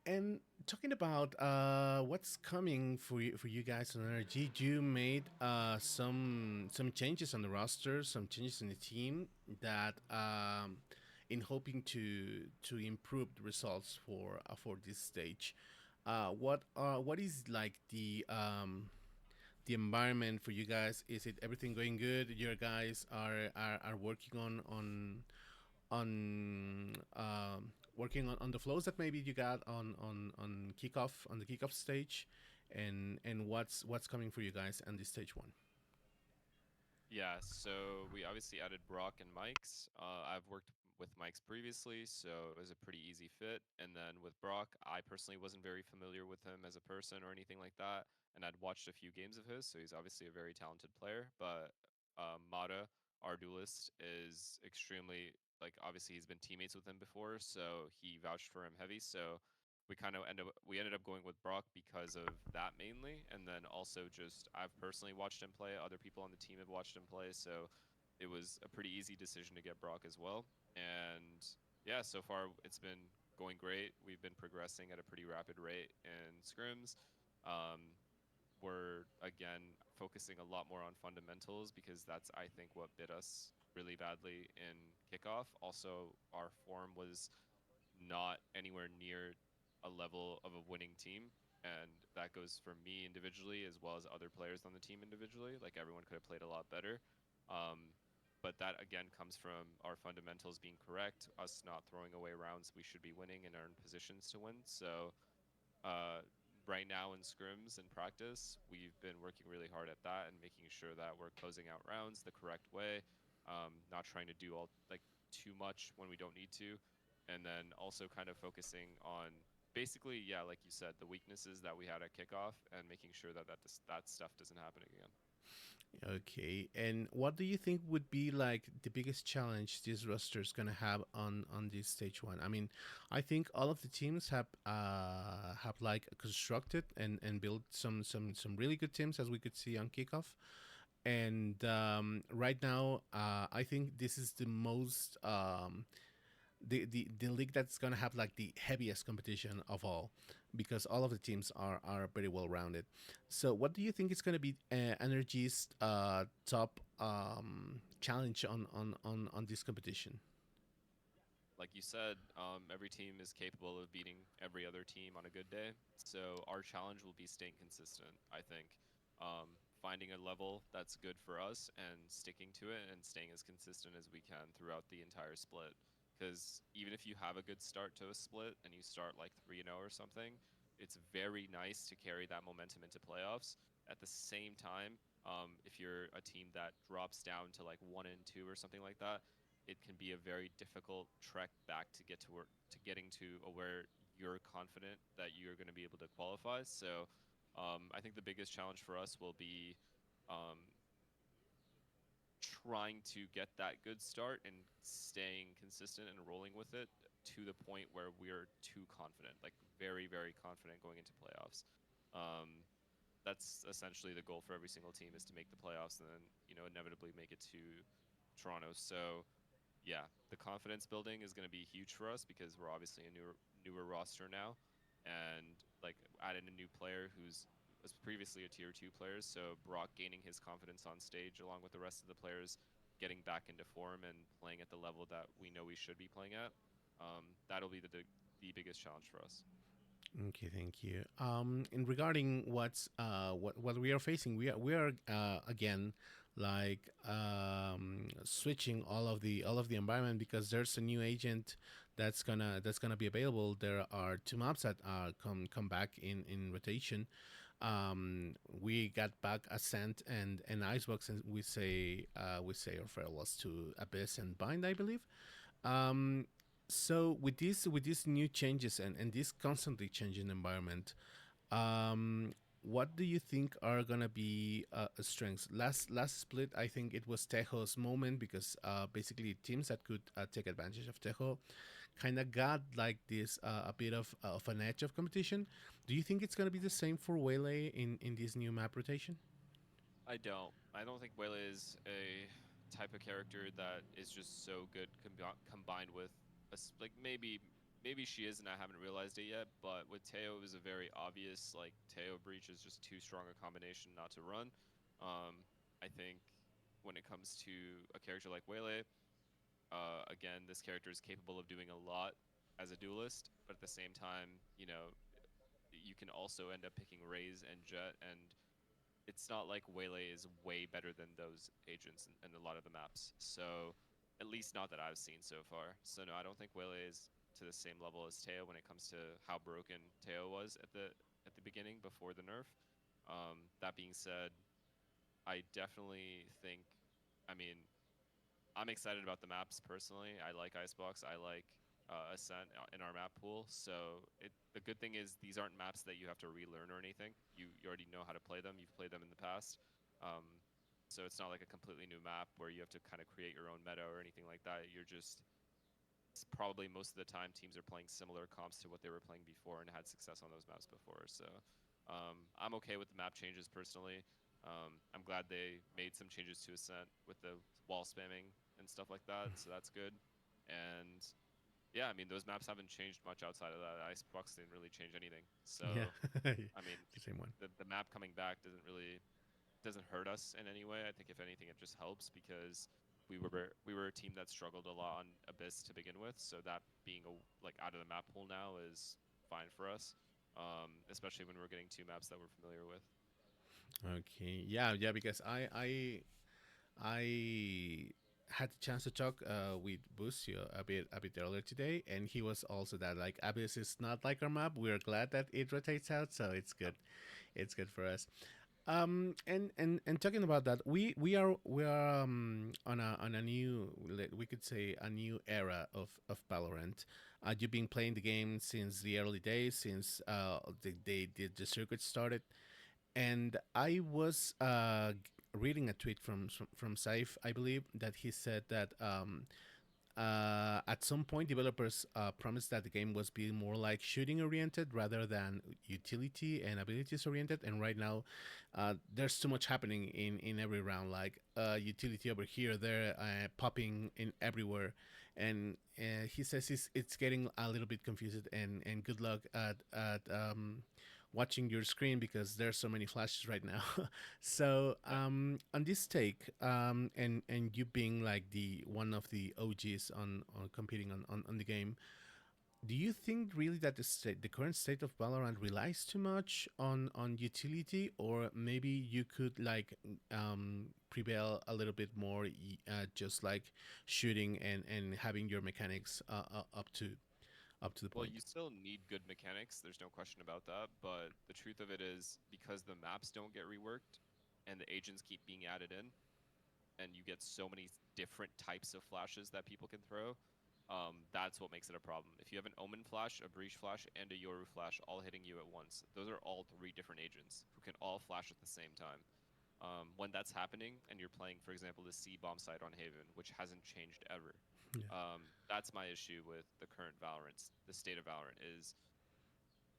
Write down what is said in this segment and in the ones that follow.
And talking about what's coming for you guys on NRG, you made some changes on the roster, some changes in the team that in hoping to improve the results for this stage. What is like the environment for you guys? Is it everything going good? Your guys are working on working on the flows that maybe you got on kickoff on the kickoff stage, and what's coming for you guys on this stage one. Yeah, so we obviously added Brock and Mike's. I've worked with Mike's previously, so it was a pretty easy fit. And then with Brock, I personally wasn't very familiar with him as a person or anything like that. And I'd watched a few games of his, so he's obviously a very talented player. But Mata, our duelist, is extremely, like, obviously he's been teammates with him before, so he vouched for him heavy. So we ended up going with Brock because of that mainly, and then also just I've personally watched him play. Other people on the team have watched him play, so it was a pretty easy decision to get Brock as well. And yeah, so far it's been going great. We've been progressing at a pretty rapid rate in scrims. Um, we're again focusing a lot more on fundamentals because that's I think what bit us really badly in kickoff. Also, our form was not anywhere near a level of a winning team. And that goes for me individually as well as other players on the team individually. Like everyone could have played a lot better. Um, but that again comes from our fundamentals being correct, us not throwing away rounds we should be winning and are in positions to win. So uh, right now in scrims and practice, we've been working really hard at that and making sure that we're closing out rounds the correct way, not trying to do all like too much when we don't need to, and then also kind of focusing on basically, yeah, like you said, the weaknesses that we had at kickoff and making sure that that stuff doesn't happen again. Okay, and what do you think would be like the biggest challenge this roster is gonna have on this stage one? I mean, I think all of the teams have like constructed and built some really good teams as we could see on kickoff. And right now, I think this is the most the league that's gonna have like the heaviest competition of all, because all of the teams are pretty well rounded. So, what do you think is gonna be Energy's top challenge on this competition? Like you said, every team is capable of beating every other team on a good day. So our challenge will be staying consistent, I think. Finding a level that's good for us and sticking to it and staying as consistent as we can throughout the entire split. Because even if you have a good start to a split and you start like 3-0 or something, it's very nice to carry that momentum into playoffs. At the same time, if you're a team that drops down to like 1-2 or something like that, it can be a very difficult trek back to get to to getting to where you're confident that you're going to be able to qualify. So I think the biggest challenge for us will be um, trying to get that good start and staying consistent and rolling with it to the point where we're too confident, like very, very confident going into playoffs. Um, that's essentially the goal for every single team is to make the playoffs and then, inevitably make it to Toronto. So yeah, the confidence building is going to be huge for us because we're obviously a newer roster now, and like adding a new player who's was previously a tier 2 player. So Brock gaining his confidence on stage along with the rest of the players, getting back into form and playing at the level that we know we should be playing at. That'll be the biggest challenge for us. Okay, thank you. In regarding what we are facing, we are again like switching all of the environment because there's a new agent that's gonna be available. There are two maps that come back in rotation. We got back Ascent and Icebox, and we say our farewells to Abyss and Bind, I believe. Um, so with these new changes and this constantly changing environment, what do you think are gonna be strengths? Last split, I think it was Tejo's moment because basically teams that could take advantage of Tejo kind of got like this a bit of an edge of competition. Do you think it's gonna be the same for Waylay in this new map rotation? I don't. I don't think Wele is a type of character that is just so good combined with like maybe maybe she is and I haven't realized it yet, but with Teo it was a very obvious like Teo breach is just too strong a combination not to run. I think when it comes to a character like Wele, again, this character is capable of doing a lot as a duelist, but at the same time, you know, you can also end up picking Raze and Jet, and it's not like Waylay is way better than those agents in a lot of the maps. So, at least not that I've seen so far. So no, I don't think Waylay is to the same level as Teo when it comes to how broken Teo was at the beginning before the nerf. That being said, I definitely think, I mean, I'm excited about the maps personally. I like Icebox. I like Ascent in our map pool. So the good thing is these aren't maps that you have to relearn or anything. You already know how to play them. You've played them in the past. Um, so it's not like a completely new map where you have to kind of create your own meta or anything like that. You're just it's probably most of the time teams are playing similar comps to what they were playing before and had success on those maps before. So I'm okay with the map changes personally. I'm glad they made some changes to Ascent with the wall spamming and stuff like that. So that's good. And yeah, I mean those maps haven't changed much outside of that. Icebox didn't really change anything. Yeah, So I mean the same one. the map coming back doesn't hurt us in any way. I think if anything, it just helps because we were a team that struggled a lot on Abyss to begin with. So that being like out of the map pool now is fine for us, especially when we're getting two maps that we're familiar with. Okay, yeah, yeah, because I had the chance to talk with Busio a bit earlier today, and he was also that like Abyss is not like our map. We're glad that it rotates out, so it's Yep. good. It's good for us. And talking about that, we are on a new, we could say, a new era of Valorant. You've been playing the game since the early days, since the circuit started, and I was reading a tweet from Saif, I believe, that he said that at some point developers promised that the game was being more like shooting oriented rather than utility and abilities oriented, and right now there's too much happening in every round, like utility over here, there, popping in everywhere, and he says it's getting a little bit confused, and good luck at watching your screen because there's so many flashes right now. So Yeah. on this take, and you being like the one of the OGs on competing on the game, do you think really that the current state of Valorant relies too much on utility, or maybe you could like prevail a little bit more, just like shooting and having your mechanics up to the Well, point? you still need good mechanics. There's no question about that. But the truth of it is, because the maps don't get reworked and the agents keep being added in, and you get so many different types of flashes that people can throw, that's what makes it a problem. If you have an Omen flash, a Breach flash, and a Yoru flash all hitting you at once, those are all three different agents who can all flash at the same time. When that's happening and you're playing, for example, the C bomb site on Haven, which hasn't changed ever, Yeah. that's my issue with the current Valorant. The state of Valorant is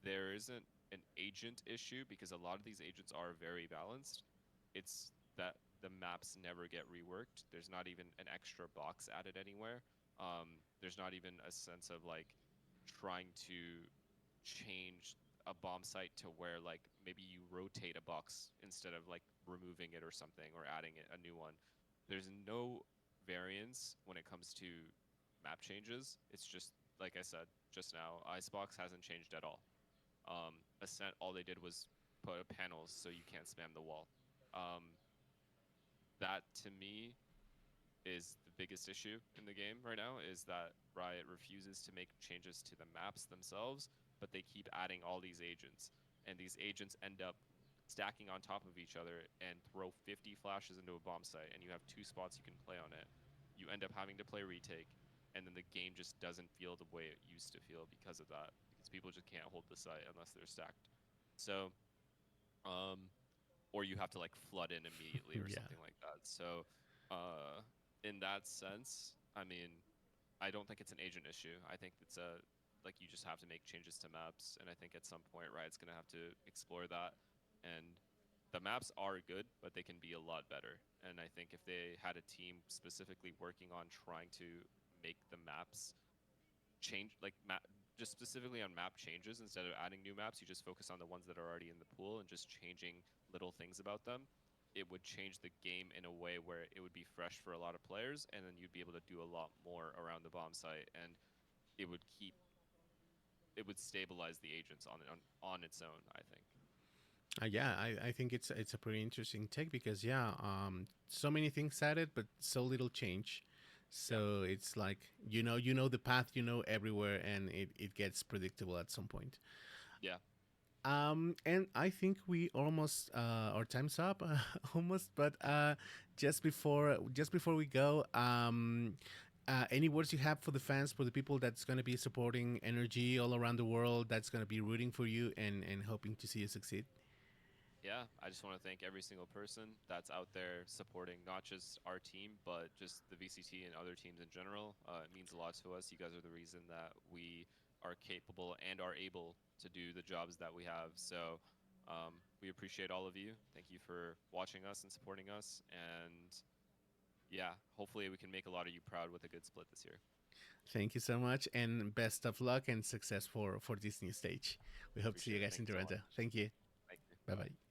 there isn't an agent issue because a lot of these agents are very balanced. It's that the maps never get reworked. There's not even an extra box added anywhere. There's not even a sense of like trying to change a bomb site to where like maybe you rotate a box instead of like removing it or something or adding it, a new one. There's no variance when it comes to map changes. It's just like I said just now, Icebox hasn't changed at all. Ascent, all they did was put panels so you can't spam the wall. Um, that to me is the biggest issue in the game right now is that Riot refuses to make changes to the maps themselves, but they keep adding all these agents, and these agents end up stacking on top of each other and throw 50 flashes into a bomb site, and you have two spots you can play on it. You end up having to play retake, and then the game just doesn't feel the way it used to feel because of that, because people just can't hold the site unless they're stacked. So, um, or you have to like flood in immediately or Yeah. something like that. So, uh, in that sense, I mean, I don't think it's an agent issue. I think it's a like you just have to make changes to maps, and I think at some point, right, it's gonna have to explore that. And the maps are good, but they can be a lot better. And I think if they had a team specifically working on trying to make the maps change, like just specifically on map changes, instead of adding new maps, you just focus on the ones that are already in the pool and just changing little things about them. It would change the game in a way where it would be fresh for a lot of players, and then you'd be able to do a lot more around the bomb site, and it would keep it would stabilize the agents on its own, I think. Yeah, I think it's a pretty interesting take because yeah, so many things added, but so little change. Yeah. So it's like you know the path, you know everywhere, and it gets predictable at some point. Yeah. And I think we almost our time's up, almost. But just before we go, any words you have for the fans, for the people that's going to be supporting Energy all around the world, that's going to be rooting for you and hoping to see you succeed. Yeah, I just want to thank every single person that's out there supporting not just our team, but just the VCT and other teams in general. It means a lot to us. You guys are the reason that we are capable and are able to do the jobs that we have. So we appreciate all of you. Thank you for watching us and supporting us. And yeah, hopefully we can make a lot of you proud with a good split this year. Thank you so much, and best of luck and success for this new stage. We hope to see you Appreciate it. guys Thank in you so much. Toronto. Thank you. Thank you. Bye Bye. bye.